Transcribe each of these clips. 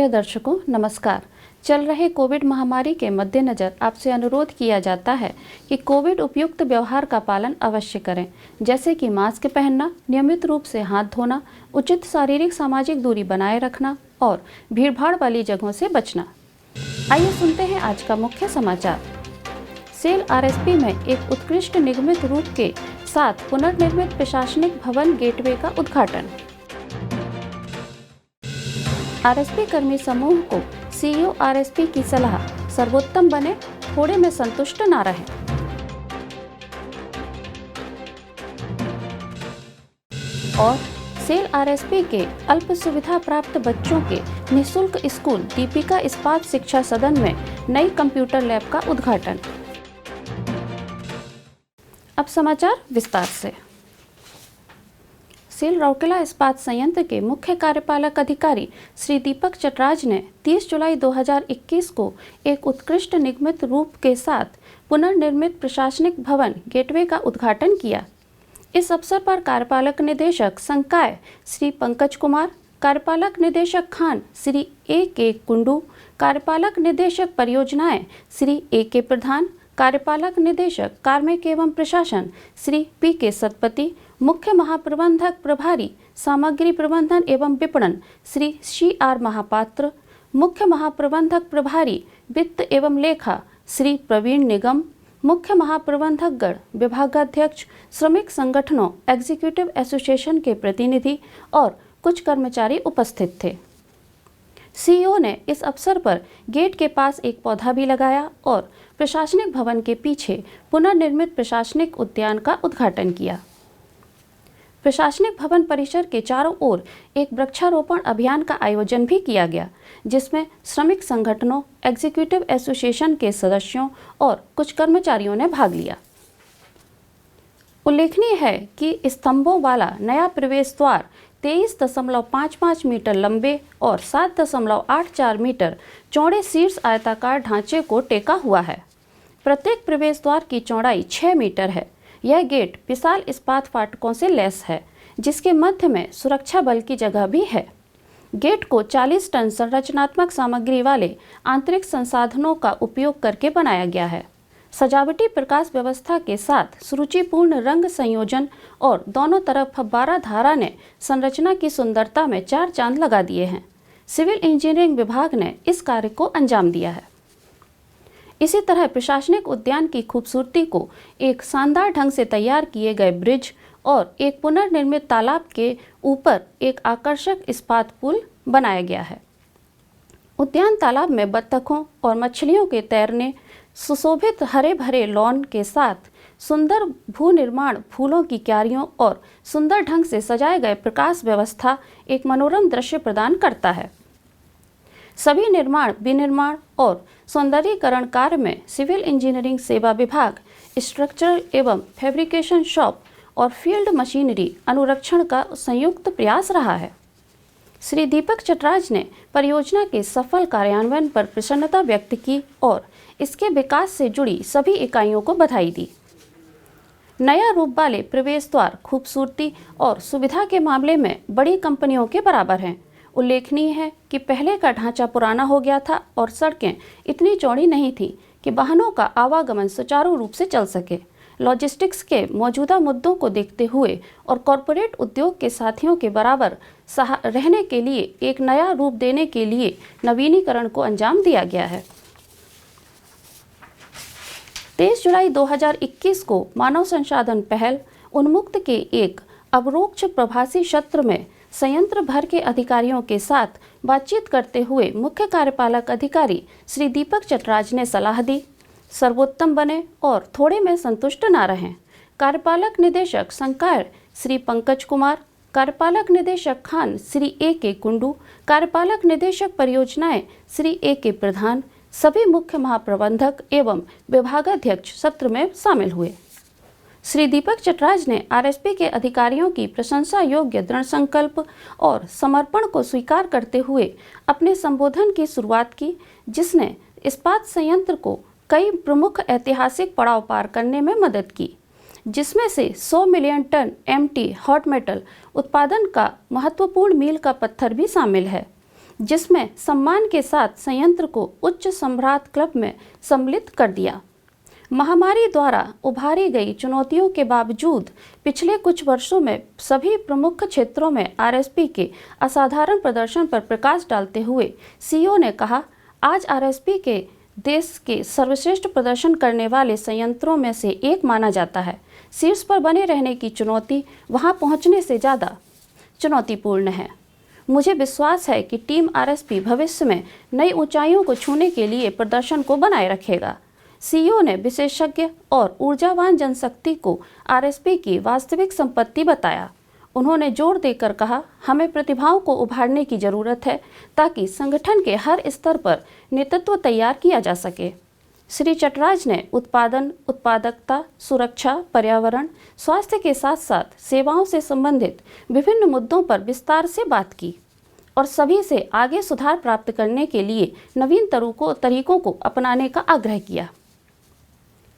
प्रिय दर्शकों नमस्कार। चल रहे कोविड महामारी के मद्देनज़र आपसे अनुरोध किया जाता है कि कोविड उपयुक्त व्यवहार का पालन अवश्य करें, जैसे कि मास्क पहनना, नियमित रूप से हाथ धोना, उचित शारीरिक सामाजिक दूरी बनाए रखना और भीड़भाड़ वाली जगहों से बचना। आइए सुनते हैं आज का मुख्य समाचार। सेल आरएसपी में एक उत्कृष्ट निगमित रूप के साथ पुनर्निर्मित प्रशासनिक भवन गेटवे का उद्घाटन। आरएसपी कर्मी समूह को सीईओ आरएसपी की सलाह, सर्वोत्तम बने, थोड़े में संतुष्ट ना रहे। और सेल आरएसपी के अल्प सुविधा प्राप्त बच्चों के निःशुल्क स्कूल दीपिका इस्पात शिक्षा सदन में नई कंप्यूटर लैब का उद्घाटन। अब समाचार विस्तार से। सेल राउरकेला इस्पात संयंत्र के मुख्य कार्यपालक अधिकारी श्री दीपक चटराज ने 30 जुलाई 2021 को एक उत्कृष्ट निगमित रूप के साथ पुनर्निर्मित प्रशासनिक भवन गेटवे का उद्घाटन किया। इस अवसर पर कार्यपालक निदेशक संकाय श्री पंकज कुमार, कार्यपालक निदेशक खान श्री ए.के. कुंडू, कार्यपालक निदेशक परियोजनाएं श्री ए.के. प्रधान, कार्यपालक निदेशक कार्मिक एवं प्रशासन श्री पी.के. सतपति, मुख्य महाप्रबंधक प्रभारी सामग्री प्रबंधन एवं विपणन श्री सी.आर. महापात्र, मुख्य महाप्रबंधक प्रभारी वित्त एवं लेखा श्री प्रवीण निगम, मुख्य महाप्रबंधक गण विभागाध्यक्ष, श्रमिक संगठनों एग्जीक्यूटिव एसोसिएशन के प्रतिनिधि और कुछ कर्मचारी उपस्थित थे। सीईओ ने इस अवसर पर गेट के पास एक पौधा भी लगाया और प्रशासनिक भवन के पीछे पुनर्निर्मित प्रशासनिक उद्यान का उद्घाटन किया। प्रशासनिक भवन परिसर के चारों ओर एक वृक्षारोपण अभियान का आयोजन भी किया गया, जिसमें श्रमिक संगठनों, एग्जीक्यूटिव एसोसिएशन के सदस्यों और कुछ कर्मचारियों ने भाग लिया। उल्लेखनीय है कि स्तंभों वाला नया प्रवेश द्वार 23.55 मीटर लंबे और 7.84 मीटर चौड़े शीर्ष आयताकार ढांचे को टेका हुआ है। प्रत्येक प्रवेश द्वार की चौड़ाई 6 मीटर है। यह गेट विशाल इस्पात फाटकों से लैस है, जिसके मध्य में सुरक्षा बल की जगह भी है। गेट को 40 टन संरचनात्मक सामग्री वाले आंतरिक संसाधनों का उपयोग करके बनाया गया है। सजावटी प्रकाश व्यवस्था के साथ सुरुचिपूर्ण रंग संयोजन और दोनों तरफ फव्वारा धारा ने संरचना की सुंदरता में 4 चांद लगा दिए हैं। सिविल इंजीनियरिंग विभाग ने इस कार्य को अंजाम दिया है। इसी तरह प्रशासनिक उद्यान की खूबसूरती को एक शानदार ढंग से तैयार किए गए ब्रिज और एक पुनर्निर्मित तालाब के ऊपर एक आकर्षक इस्पात पुल बनाया गया है। उद्यान तालाब में बत्तखों और मछलियों के तैरने, सुशोभित हरे भरे लॉन के साथ सुंदर भू निर्माण फूलों की क्यारियों और सुंदर ढंग से सजाए गए प्रकाश व्यवस्था एक मनोरम दृश्य प्रदान करता है। सभी निर्माण, विनिर्माण और सौंदर्यीकरण कार्य में सिविल इंजीनियरिंग सेवा विभाग, स्ट्रक्चरल एवं फैब्रिकेशन शॉप और फील्ड मशीनरी अनुरक्षण का संयुक्त प्रयास रहा है। श्री दीपक चटराज ने परियोजना के सफल कार्यान्वयन पर प्रसन्नता व्यक्त की और इसके विकास से जुड़ी सभी इकाइयों को बधाई दी। नया रूप वाले प्रवेश द्वार खूबसूरती और सुविधा के मामले में बड़ी कंपनियों के बराबर हैं। उल्लेखनीय है कि पहले का ढांचा पुराना हो गया था और सड़कें इतनी चौड़ी नहीं थी कि वाहनों का आवागमन सुचारू रूप से चल सके। लॉजिस्टिक्स के मौजूदा मुद्दों को देखते हुए और कॉरपोरेट उद्योग के साथियों के बराबर रहने के लिए एक नया रूप देने के लिए नवीनीकरण को अंजाम दिया गया है। 23 जुलाई 2021 को मानव संसाधन पहल उन्मुक्त के एक अवरोक्ष प्रभासी सत्र में संयंत्र भर के अधिकारियों के साथ बातचीत करते हुए मुख्य कार्यपालक अधिकारी श्री दीपक चटराज ने सलाह दी, सर्वोत्तम बने और थोड़े में संतुष्ट ना रहें। कार्यपालक निदेशक संकाय श्री पंकज कुमार, कार्यपालक निदेशक खान श्री ए.के. कुंडू, कार्यपालक निदेशक परियोजनाएं श्री ए.के. प्रधान, सभी मुख्य महाप्रबंधक एवं विभागाध्यक्ष सत्र में शामिल हुए। श्री दीपक चटराज ने आरएसपी के अधिकारियों की प्रशंसा योग्य दृढ़ संकल्प और समर्पण को स्वीकार करते हुए अपने संबोधन की शुरुआत की, जिसने इस्पात संयंत्र को कई प्रमुख ऐतिहासिक पड़ाव पार करने में मदद की, जिसमें से 100 million ton MT hot metal उत्पादन का महत्वपूर्ण मील का पत्थर भी शामिल है। जिसमें सम्मान के साथ संयंत्र को उच्च सम्राट क्लब में सम्मिलित कर दिया। महामारी द्वारा उभारी गई चुनौतियों के बावजूद पिछले कुछ वर्षों में सभी प्रमुख क्षेत्रों में आरएसपी के असाधारण प्रदर्शन पर प्रकाश डालते हुए सीईओ ने कहा, आज आरएसपी के देश के सर्वश्रेष्ठ प्रदर्शन करने वाले संयंत्रों में से एक माना जाता है। शीर्ष पर बने रहने की चुनौती वहां पहुंचने से ज़्यादा चुनौतीपूर्ण है। मुझे विश्वास है कि टीम आरएसपी भविष्य में नई ऊंचाइयों को छूने के लिए प्रदर्शन को बनाए रखेगा। सीईओ ने विशेषज्ञ और ऊर्जावान जनशक्ति को आरएसपी की वास्तविक संपत्ति बताया। उन्होंने जोर देकर कहा, हमें प्रतिभाओं को उभारने की जरूरत है ताकि संगठन के हर स्तर पर नेतृत्व तैयार किया जा सके। श्री चटराज ने उत्पादन, उत्पादकता, सुरक्षा, पर्यावरण, स्वास्थ्य के साथ साथ सेवाओं से संबंधित विभिन्न मुद्दों पर विस्तार से बात की और सभी से आगे सुधार प्राप्त करने के लिए नवीन तरीकों को अपनाने का आग्रह किया।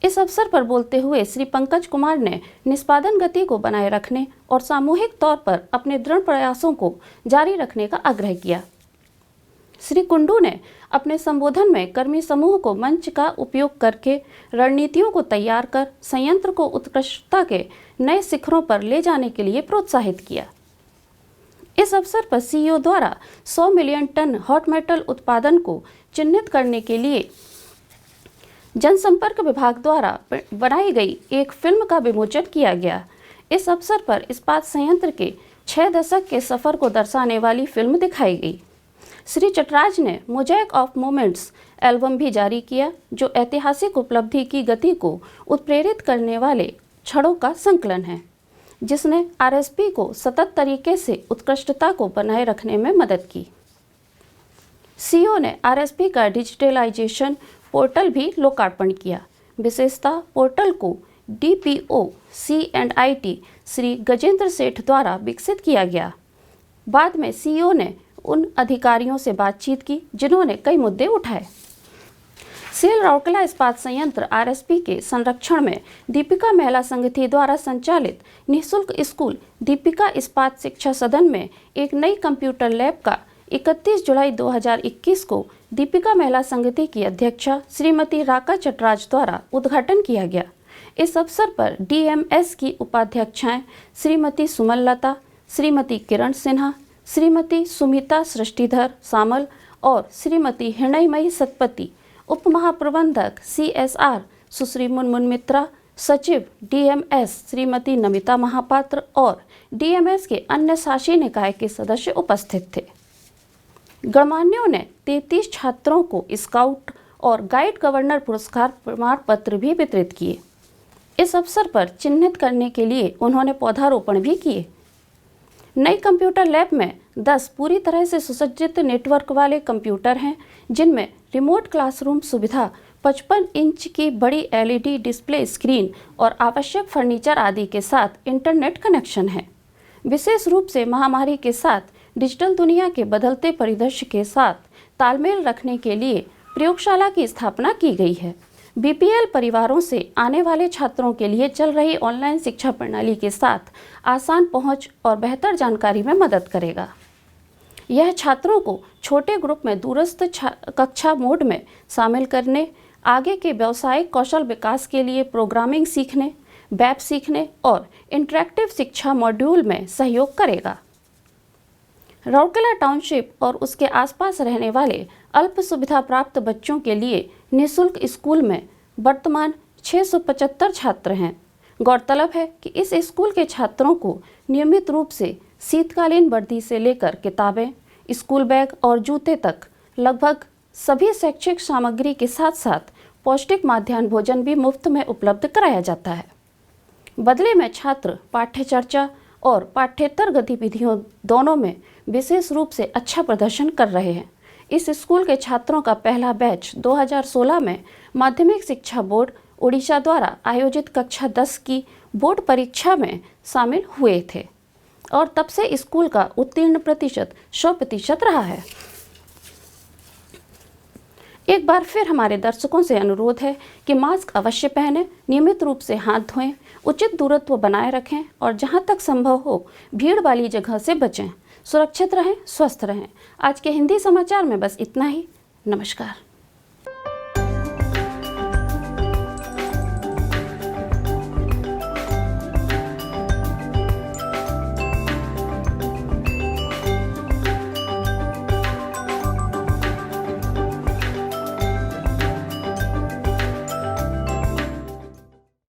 इस अवसर पर बोलते हुए श्री पंकज कुमार ने निष्पादन गति को बनाए रखने और सामूहिक तौर पर अपने दृढ़ प्रयासों को जारी रखने का आग्रह किया। श्री कुंडू ने अपने संबोधन में कर्मी समूह को मंच का उपयोग करके रणनीतियों को तैयार कर संयंत्र को उत्कृष्टता के नए शिखरों पर ले जाने के लिए प्रोत्साहित किया। इस अवसर पर सीईओ द्वारा 100 मिलियन टन हॉट मेटल उत्पादन को चिन्हित करने के लिए जनसंपर्क विभाग द्वारा बनाई गई एक फिल्म का विमोचन किया गया। इस अवसर पर इस्पात संयंत्र के 6 दशक के सफर को दर्शाने वाली फिल्म दिखाई गई। श्री चटराज ने मोज़ेक ऑफ मोमेंट्स एल्बम भी जारी किया, जो ऐतिहासिक उपलब्धि की गति को उत्प्रेरित करने वाले क्षणों का संकलन है, जिसने आरएसपी को सतत तरीके से उत्कृष्टता को बनाए रखने में मदद की। सीईओ ने आरएसपी का डिजिटलाइजेशन पोर्टल भी लोकार्पण किया। विशेषता पोर्टल को डीपीओ C&IT श्री गजेंद्र सेठ द्वारा विकसित किया गया। बाद में सीईओ ने उन अधिकारियों से बातचीत की जिन्होंने कई मुद्दे उठाए। सेल राउरकेला इस्पात संयंत्र आरएसपी के संरक्षण में दीपिका महिला संगठन द्वारा संचालित निःशुल्क स्कूल दीपिका इस्पात शिक्षा सदन में एक नई कंप्यूटर लैब का 31 जुलाई 2021 को दीपिका महिला संगठन की अध्यक्षा श्रीमती राका चटराज द्वारा उद्घाटन किया गया। इस अवसर पर डीएमएस की उपाध्यक्षाएं श्रीमती सुमन लता, श्रीमती किरण सिन्हा, श्रीमती सुमिता सृष्टिधर सामल और श्रीमती हृणयमयी सतपति, उप महाप्रबंधक CSR सुश्री मुनमुन मित्रा, सचिव डीएमएस श्रीमती नमिता महापात्र और डीएमएस के अन्य शासी निकाय के सदस्य उपस्थित थे। गणमान्यों ने 33 छात्रों को स्काउट और गाइड गवर्नर पुरस्कार प्रमाण पत्र भी वितरित किए। इस अवसर पर चिन्हित करने के लिए उन्होंने पौधारोपण भी किए। नई कंप्यूटर लैब में 10 पूरी तरह से सुसज्जित नेटवर्क वाले कंप्यूटर हैं, जिनमें रिमोट क्लासरूम सुविधा, 55 इंच की बड़ी LED डिस्प्ले स्क्रीन और आवश्यक फर्नीचर आदि के साथ इंटरनेट कनेक्शन है। विशेष रूप से महामारी के साथ डिजिटल दुनिया के बदलते परिदृश्य के साथ तालमेल रखने के लिए प्रयोगशाला की स्थापना की गई है। बीपीएल परिवारों से आने वाले छात्रों के लिए चल रही ऑनलाइन शिक्षा प्रणाली के साथ आसान पहुंच और बेहतर जानकारी में मदद करेगा। यह छात्रों को छोटे ग्रुप में दूरस्थ कक्षा मोड में शामिल करने, आगे के व्यावसायिक कौशल विकास के लिए प्रोग्रामिंग सीखने, वेब सीखने और इंटरैक्टिव शिक्षा मॉड्यूल में सहयोग करेगा। राउरकेला टाउनशिप और उसके आसपास रहने वाले अल्प सुविधा प्राप्त बच्चों के लिए निःशुल्क स्कूल में वर्तमान 675 छात्र हैं। गौरतलब है कि इस स्कूल के छात्रों को नियमित रूप से शीतकालीन वर्दी से लेकर किताबें, स्कूल बैग और जूते तक लगभग सभी शैक्षिक सामग्री के साथ साथ पौष्टिक मध्याह्न भोजन भी मुफ्त में उपलब्ध कराया जाता है। बदले में छात्र पाठ्यचर्चा और पाठ्येतर गतिविधियों दोनों में विशेष रूप से अच्छा प्रदर्शन कर रहे हैं। इस स्कूल के छात्रों का पहला बैच 2016 में माध्यमिक शिक्षा बोर्ड उड़ीसा द्वारा आयोजित कक्षा 10 की बोर्ड परीक्षा में शामिल हुए थे और तब से स्कूल का उत्तीर्ण प्रतिशत 100% रहा है। एक बार फिर हमारे दर्शकों से अनुरोध है कि मास्क अवश्य पहनें, नियमित रूप से हाथ धोएं, उचित दूरत्व बनाए रखें और जहां तक संभव हो भीड़ वाली जगह से बचें। सुरक्षित रहें, स्वस्थ रहें। आज के हिंदी समाचार में बस इतना ही। नमस्कार।